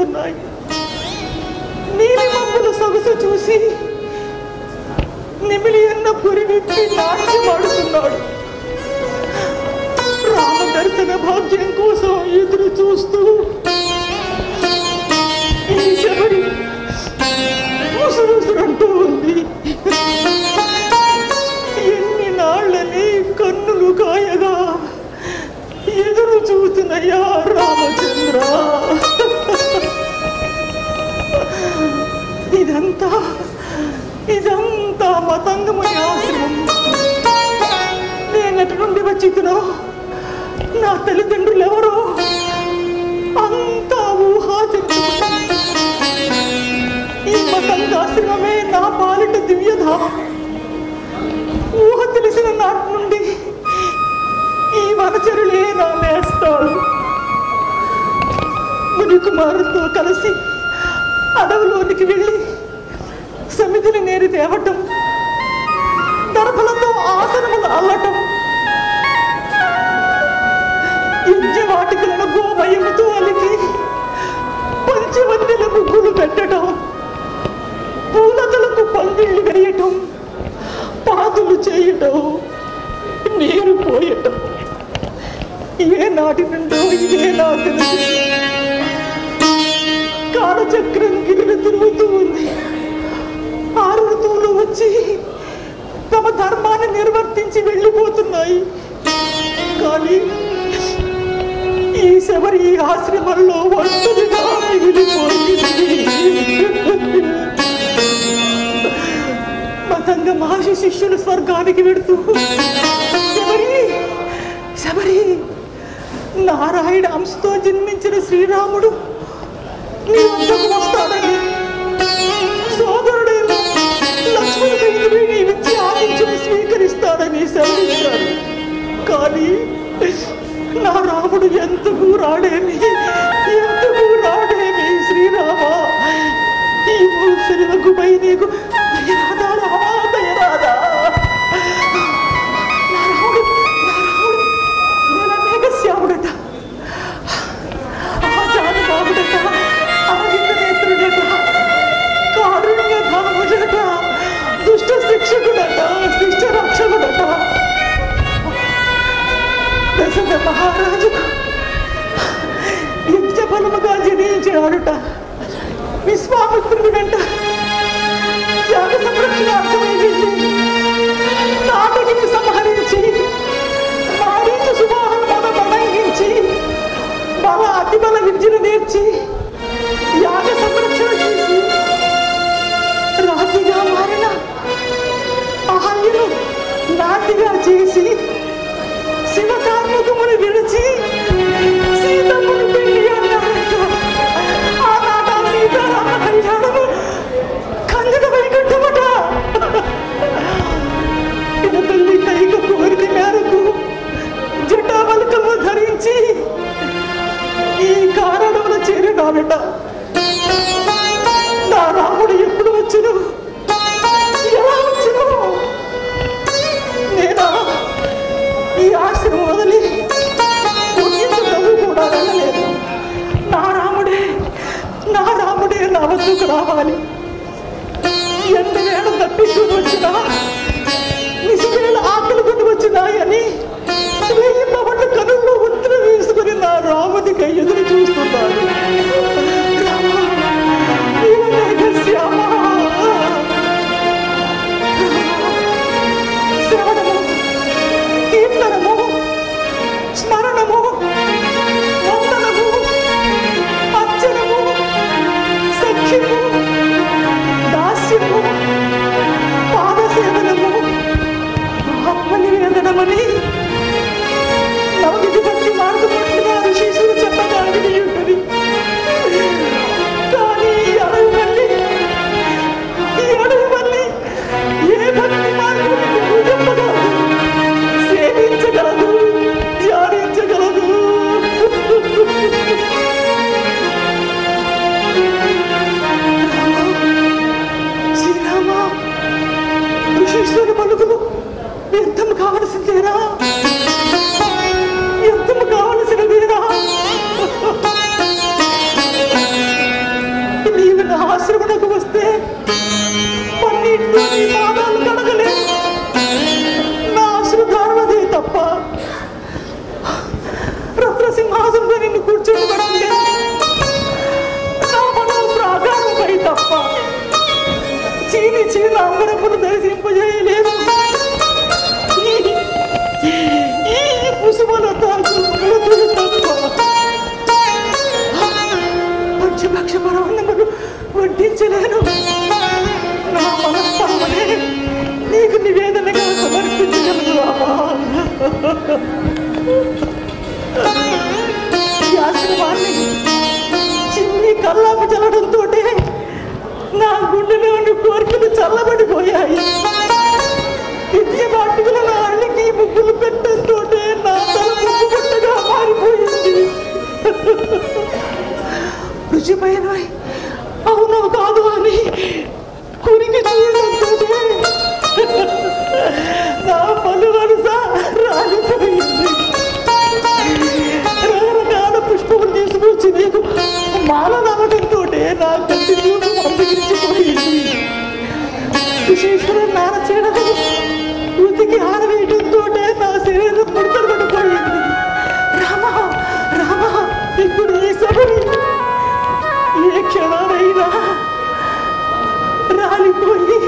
పోతున్నాయి. నీలి మబ్బుల సొగసు చూసి నిమిలి అన్న పురి విప్పి నాట్యమాడుతున్నాడు. రామ దర్శన భాగ్యం కోసం ఎదురు చూస్తూ ఈ శబరి ముసురుసురంటూ ఉంది. ఎన్ని నాళ్ళని కన్నులు కాయగా ఎదురు చూస్తున్నాయా రామచంద్ర. ఇదంతా మతంగముని ఆశ్రమం. నేనెటు నుండి వచ్చితునో, నా తల్లిదండ్రులు ఎవరో అంతా ఊహాజనితం. ఈ మతంగాశ్రమమే నా పాలిట దివ్యధామం. ఊహ తెలిసిన నాటి నుండి ఈ వనచరులే నా నేస్తాడు. మునికుమారుతో కలిసి అడవులోనికి వెళ్ళి సమితిని నేరి తేవటం, దర్భలతో ఆసనములు అల్లటం, యజ్ఞవాటికలను గోమయముతో అలికి పంచవన్నెల ముగ్గులు పెట్టడం, పూలతలకు పందిళ్ళు వేయటం, పాదులు చేయటం, నీరు పోయటం ఏ నాటి నుండో ఇదే నా తెలుసు. కాలచక్రం గిరిని తిరుగుతూ ఉంది. 6 ఋతువులు వచ్చి తమ ధర్మాన్ని నిర్వర్తించి వెళ్ళిపోతున్నాయి. కానీ ఈ శబరి ఆశ్రమంలో ఒంటరిగా మిగిలిపోయింది. మతంగ మహర్షి శిష్యులు స్వర్గానికి వెడుతూ శబరి నారాయణ అంశతో జన్మించిన శ్రీరాముడు నీ వద్దకు వస్తాడని సోదరుడైన లక్ష్మణుడికి నీవిచ్చి ఆదించుని స్వీకరిస్తాడని సెలవిస్తాడు. కానీ నా రాముడు ఎంతకు రాడేమి శ్రీరామ. ఈ మూసలకు పై నీకు దయరాదా. నా రాముడు నీలమేఘశ్యాముడట, ఆజానుబాహుడట, అరవింద నేత్రుడట, కారుణ్యధాముడట, దుష్ట శిక్షకుడట, శిష్ట రక్షకుడట. దశరథ మహారాజుకు యజ్ఞ ఫలముగా జనించాడుట. విశ్వామిత్రుడి వెంట యాగ సంరక్షణార్థమై వెళ్ళి నాటకిని సంహరించి మారీచు సువాహనమున బలంఘించి బల అతిబల విద్యను నేర్చి యాగ సంరక్షణ చేసి రాతిగా మారిన అహల్యను నాటిగా చేసి శివకార్ముకమును విడిచి సీతమ్మను పెళ్లి అన్నారట. ఆనాట సీతారామ కళ్యాణము కన్నుల వైకుంఠమట. తల్లి కైక కోరిక మేరకు జటావల్కము ధరించి ఈ కారణంలో చేరినాడట. నా రాముడు ఎప్పుడు వచ్చును, ఎలా వచ్చును? నేనా ఈ ఆశ్రమం వదిలి నవ్వు కూడా వెళ్ళలేదు. నా రాముడే నా వద్దకు రావాలి. ఎంత వేళ తప్పించుకుని వచ్చినా, నిజవేళ ఆకలి కొని వచ్చినాయని 1000 పవన్ల కనుల్లో ఉత్తర వేసుకుని నా రాముడికి ఎదురు చూస్తున్నాడు. శ్రవణము, కీర్తనము, స్మరణము, వందనము, అర్చనము, సఖ్యము, దాస్యము, పాదసేవనము, ఆత్మనివేదనమని నవవిధి భక్తి మార్గపట్లుగా ఋషీశ్వరు పాదమును దర్శింపజేయలేదు. ఈ కుసుమలత పక్షపక్ష పరవన్నములు వడ్డించలేను. నా మనస్తామనే నీకు నివేదనగా సమర్పించగలను రామా. ఈ ఆశ్రమాన్ని చిన్ని కల్లాపు చల్లడంతో నా గుండెలోని కోరికలు చల్లబడిపోయాయి. విద్య బాటుకుల నా అల్లికి ముగ్గులు పెట్టడంతో నా తల ముగ్గు పెట్టగా మారిపోయింది. రుచిపైన అవునో కాదు అని కురికి చూడడంతో నా పలు వరుస రాలిపోయింది. రకరకాల పుష్పములు తీసుకొచ్చి నీకు మాల నవ్వడంతో నా కంటి చూపు మందగిరిచిపోయింది. విశేషణ నాన చేయడం వృత్తికి ఆరవేయడంతో నా శరీరం ముడతపడిపోయింది. రామా రామా, ఇప్పుడు ఈ సభని ఏ క్షణాలైనా రాలిపోయి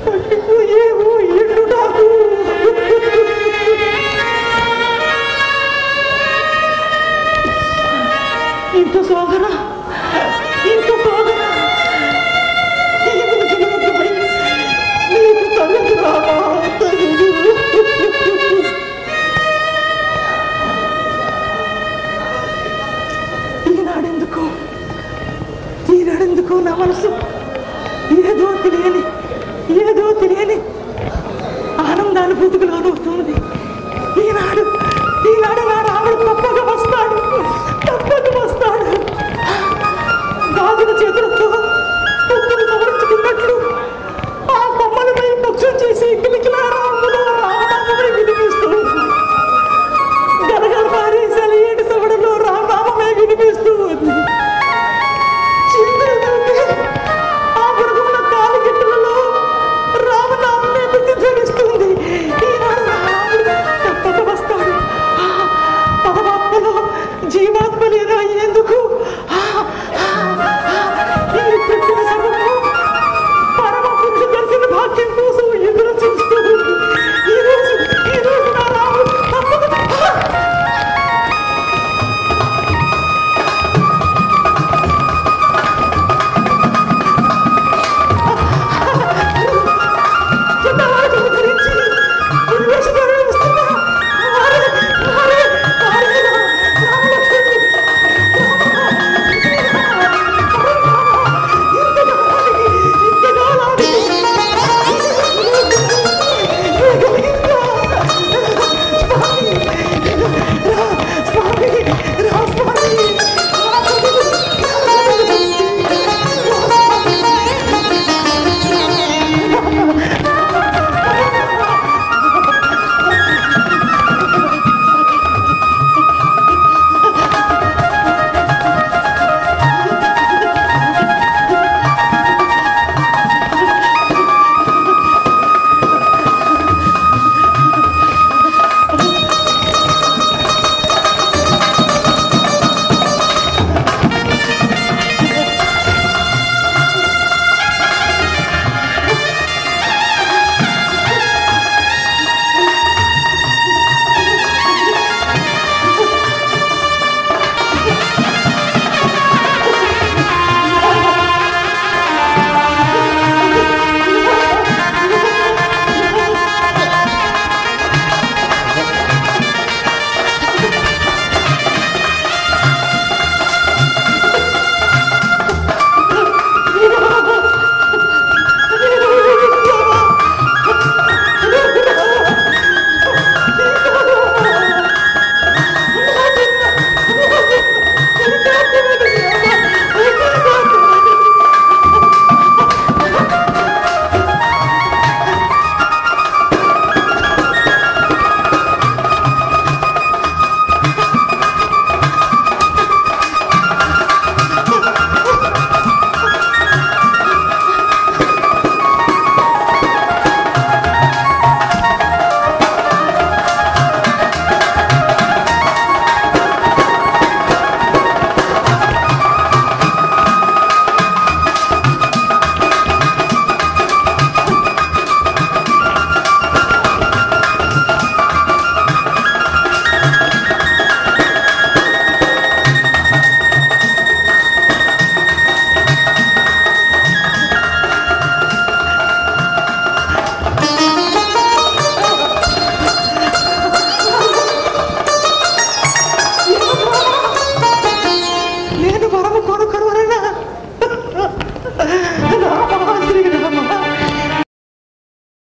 పట్టిపోయేవో ఎండు నాకు. ఇంత సోదర ఇంత సోదర నీకు తగదు రామా, తగదు. ఈనాడెందుకు నా మనసు ఏదో తెలియని ఆనందానుభూతికి లోనవుతున్నది.